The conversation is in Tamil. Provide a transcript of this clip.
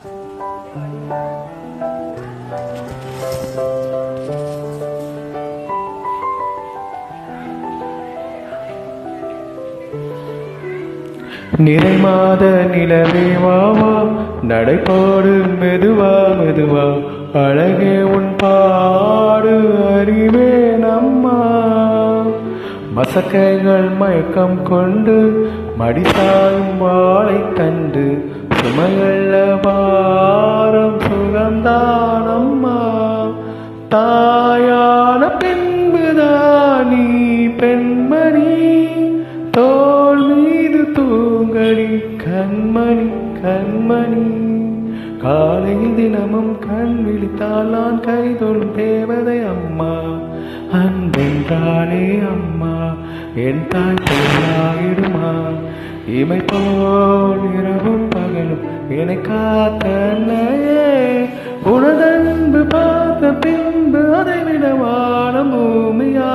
நிறைமாத நிலவே வாவா, நடைபாடு மெதுவா மெதுவா, அழகே உன் பாடு அறிவே நம்மா. மசக்கைகள் மயக்கம் கொண்டு மடிசாயும் வாழை தண்டு, சுமையல்ல பாரம் சுகந்தான் அம்மா. தாயான பின்புதான் நீ பெண்மணி, தோள் மீது தூங்கடி கண்மணி கண்மணி. காலையில் தினமும் கண் விழித்தால் நான் கைதொழும் தேவதை அம்மா. அன்பென்றாலே அம்மா என் தாய் போலாயிடுமா. இமை போல் இரவும் பகலும் என்னை காத்த அன்னையே, உனதன்பு பார்த்த பின்பு அதை விட வானம் பூமியா